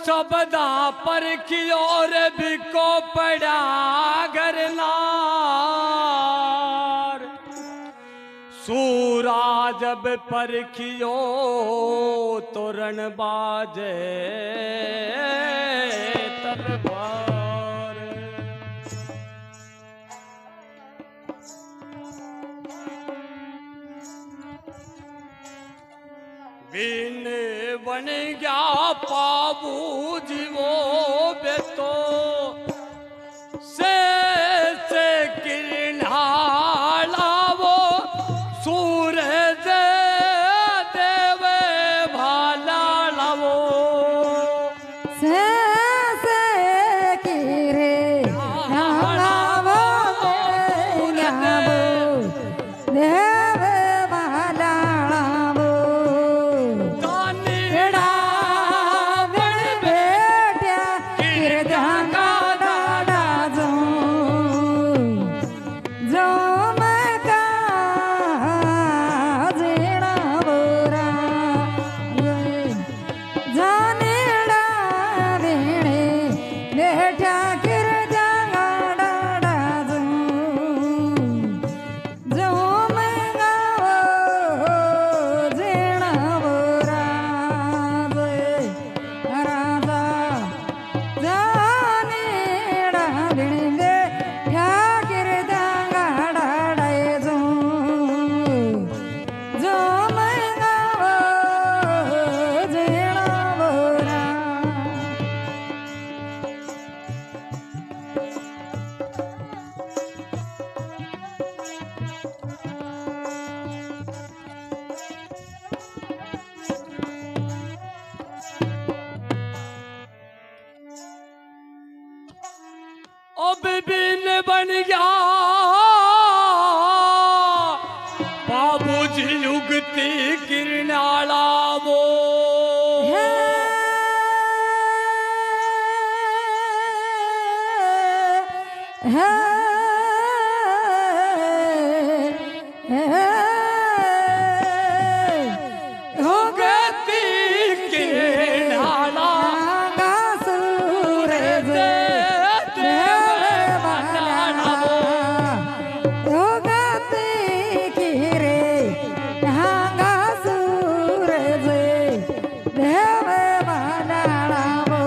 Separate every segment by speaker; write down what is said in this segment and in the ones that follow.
Speaker 1: सबदा पर की और बिको पड़ा घरनार सूरा जब पर कियो तोरण बाजे तलवार बिन बन गया पाबू जीवो बेतो से किरणालावो सूरज देवे भाला लावो
Speaker 2: से किरणालावो देवे भाला लावो कानिड़ा बन बैठा किरदांगा दादा जो मैं का जीना बोरा जानेड़ा वीणे बैठा किरदांगा दादा जो मैं गावो जीना बोरा राजा जानेड़ा वीणे बैठा किरदांगा दादा जो मैं गावो जीना बोरा
Speaker 1: अब बिन बन गया बाबूजी युगती किरणाला वो युगती किरणाला सूरज देवे भाला वो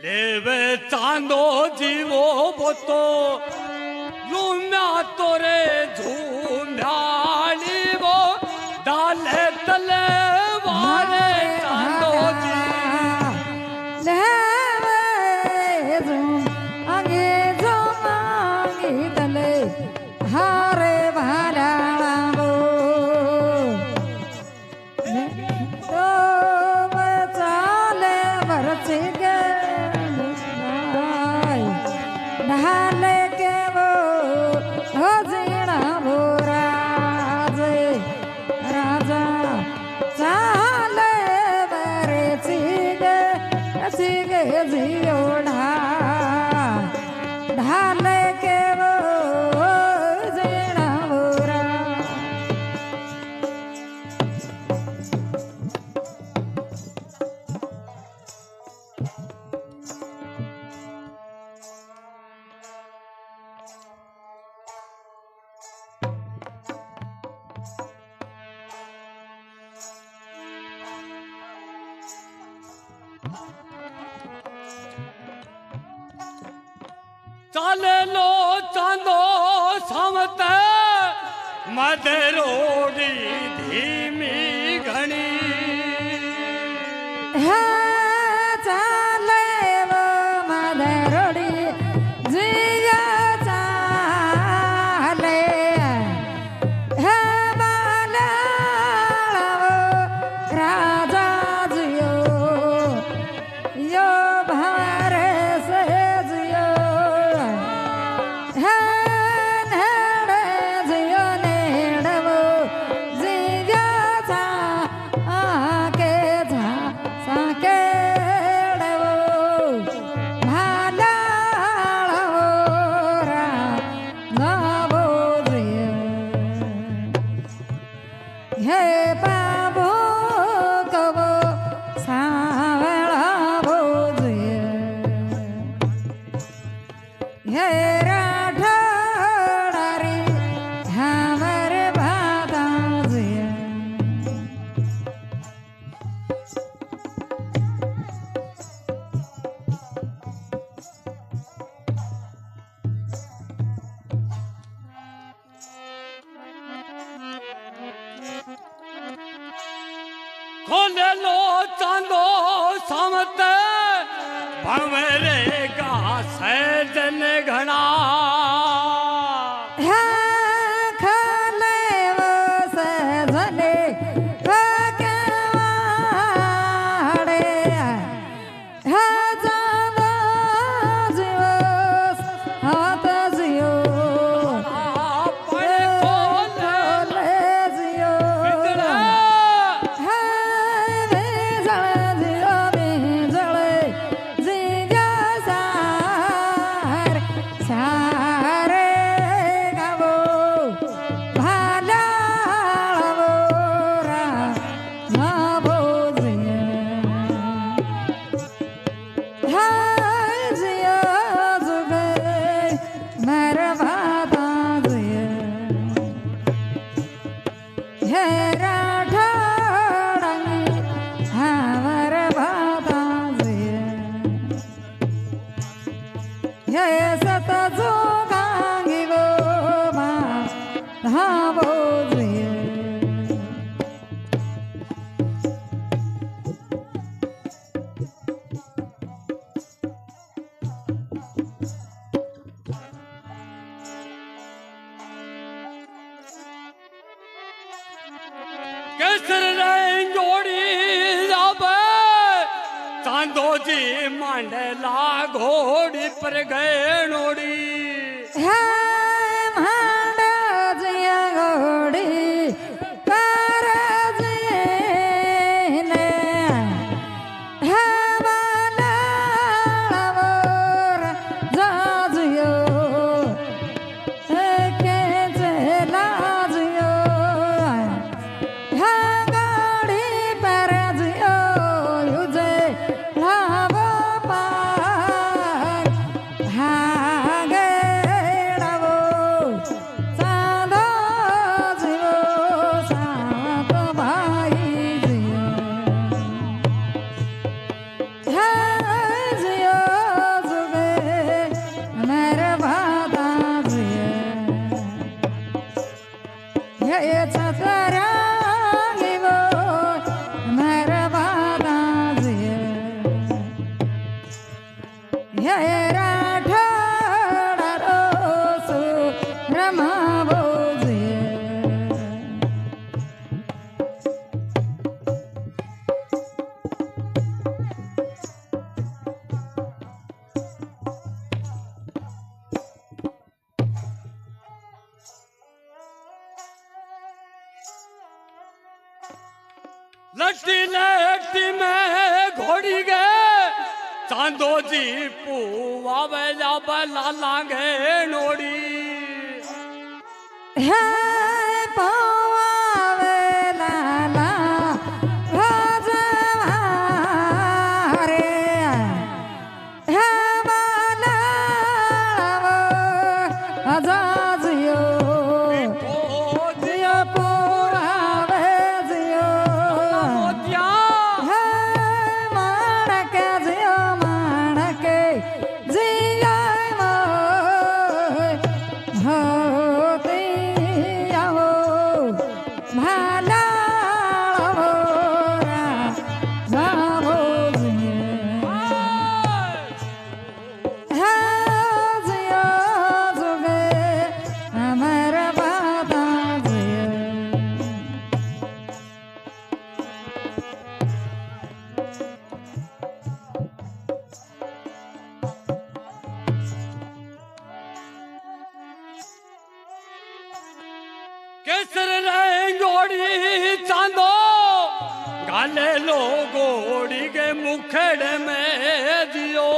Speaker 1: लेवे चांदो जीवो बोतो लूम्या तोरे झूम्याली वो डाले तले वारे चांदो जी
Speaker 2: हारे भाला चाले भरती ढाले के वो जीना बोरा राजा चाले बरे चिगे जियो ढाले के वो जीना बोरा
Speaker 1: ચાલેલો ચાંદો સામતે મધરોડી ધીમી ઘણી
Speaker 2: હે ચાલે વો મધરોડી જીયા ચાલે હે બાલાળો રાજા જીયો યો ભારે સે જીયો હે નેડે જીયો નેડવો જીયા સાકે સાકેડવો ભાલાળો રાજાવો જીયો હે બાબો કવો સાવળાવો જીયો હે રાઠોડારી હાવર ભાદા જીયો
Speaker 1: ખોલેલો ચાંદો સામતે ભંવરે ગાસે જન ઘણા
Speaker 2: હે ખાલે વસે જને ભગવાડે હે જાદો જીવો હાથ જીયો
Speaker 1: પણ
Speaker 2: લે જીયો હે બીજળ જીયો બીજળ જીયા સારે ગાવો ભાલાળવો રાજાવો જીયો હાય જીયો જુગે મારા ભાદા જીયો હે રાઠોડની હાવર ભાદા જીયો હે સત જોગાંગી વો ધાવો જીયો
Speaker 1: કેસર જોડી જાવે ચાંદોજી માંડલા ઘોડી પર ગેણોડી
Speaker 2: હે માંડા જીયા ઘોડી કરજીને હે બાલાળવો રાજાજીયો હે કે ચેલાજીયો હે ગાડી પર જીયો યુજે લાવો પાર ભાગેડવો ચાંદો જીવો સાત ભાઈ જીયો હે જીયો જુગે મેરે ભાદા જીયો હે છતરાંગી વો મેરે ભાદા જીયો હે રાઠોડા રોસુ રમાવો જીયો
Speaker 1: લટતી લટતી મેં ઘોડી ગે ચાંદોજી પુવાવે બલા લાગે નોડી
Speaker 2: હે પવાવે લાલા ભજવારે હે બાલાળવો અજાજીયો જીયો પુરાવે જીયો હે માણકે જીયો માણકે જીયો
Speaker 1: केसर रेंगोड़ी चांदो गाले लो गोड़ी के मुखड़े में दियो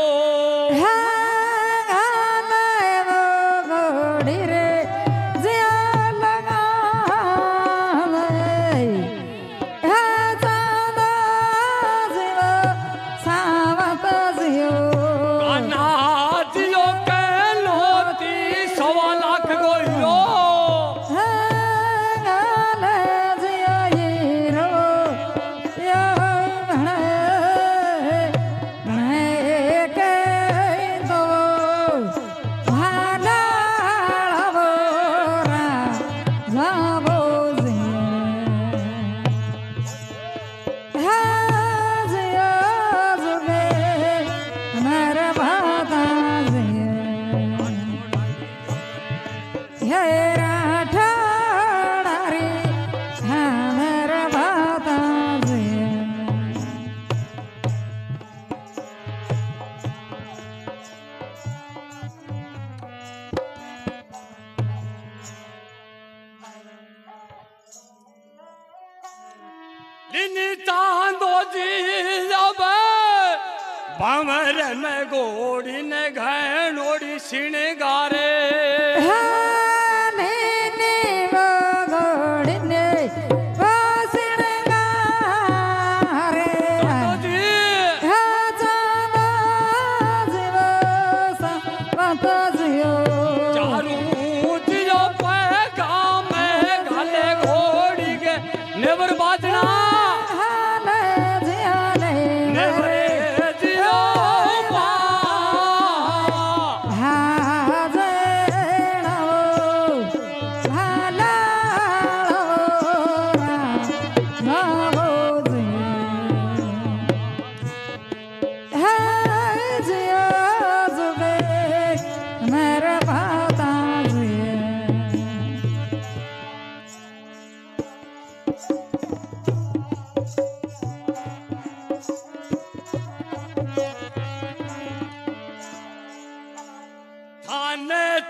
Speaker 1: चांदो जी जब भंवर में गोड़ी ने घोड़ी सिणगारे नेवर बाजना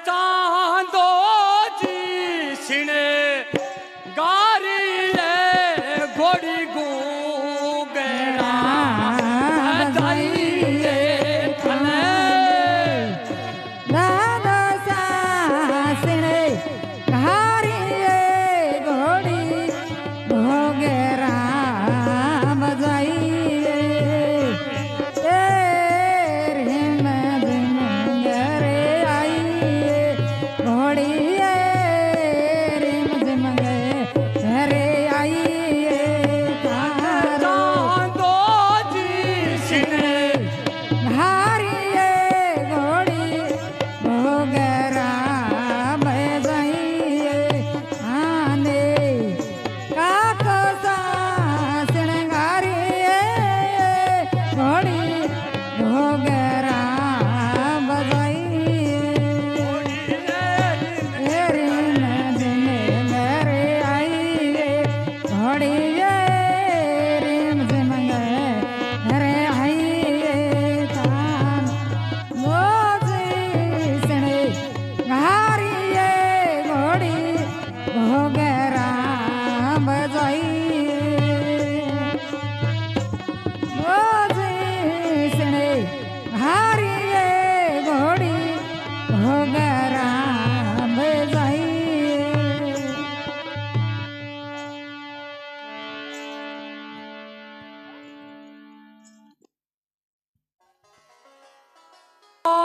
Speaker 1: चांदो जी सिणे गारी घोड़ी गू गया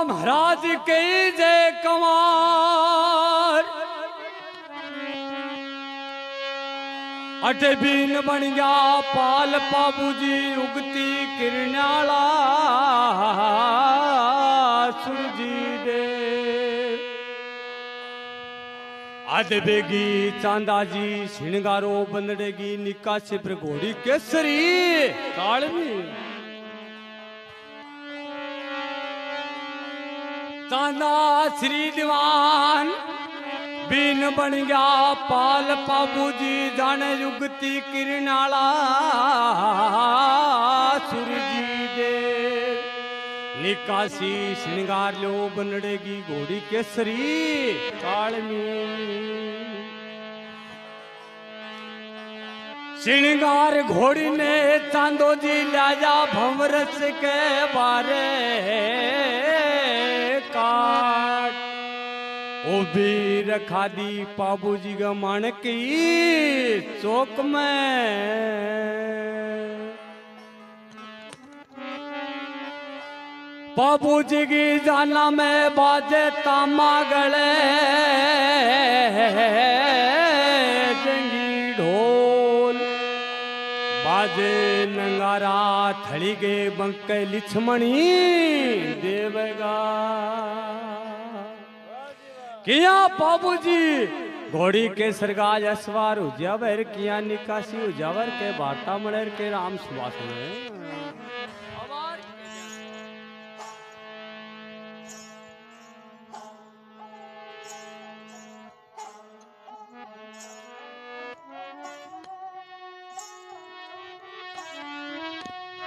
Speaker 1: महाराज के जय कमार अटे बीन बन गया पाल बाबूजी उगती किरणाला सुरजी दे अद बेगी चांदा जी श्रृंगारो बंदड़ेगी निका सिपर घोड़ी केसरी कालमी चांदा श्री दीवान बीन बन गया पाल बाबूजी जाने युगती किरणाला सूरजी दे निकासी श्रृंगार लो बनड़ेगी घोड़ी केसरी कालमी श्रृंगार घोड़ी ने चांदो जी लाजा भंवरस के बारे काट ओ भी रखा दी पाबू जी का माणकी चौक में बाबू जी की जाना में बाजे तामा गले जंगी ढोल बाजे नंगारा थड़ी के बंके लिछमणी देवगा किया बाबू जी घोड़ी के सरगाज असवार उजावर किया निकासी उजावर के बाटा मणर के राम सुवास में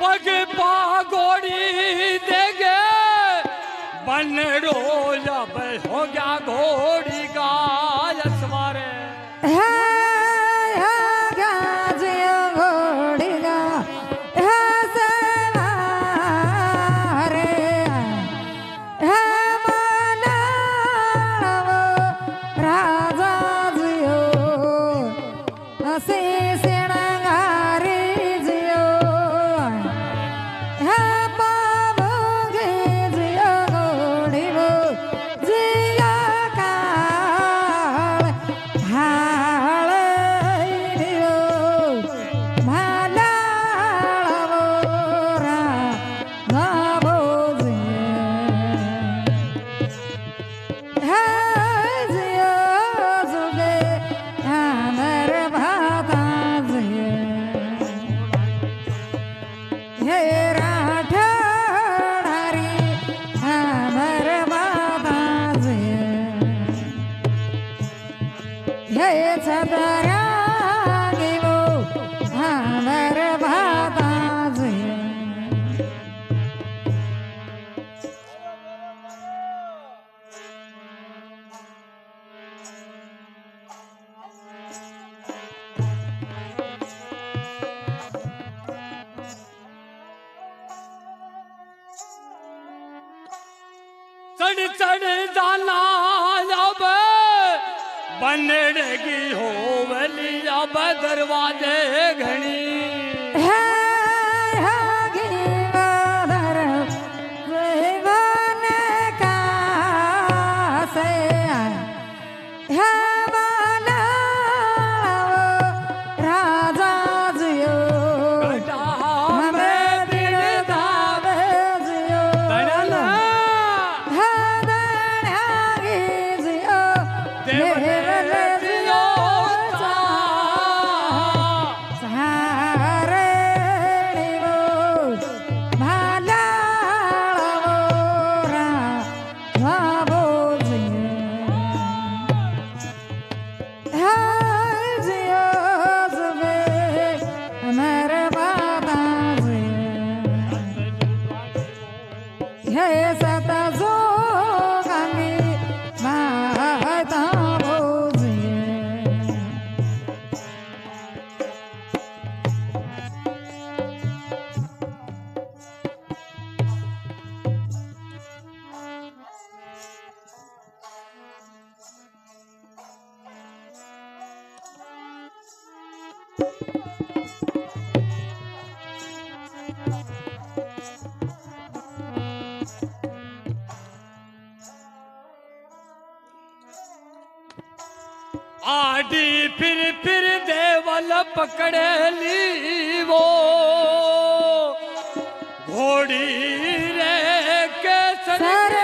Speaker 1: पग पागोड़ी देगे बनड़ो जब हो गया घोड़ी का सवारे चढ़ चढ़ जाना जब बनड़गी हो वली अब दरवाजे घनी आडी फिर देवल पकड़े ली वो घोड़ी रे के सर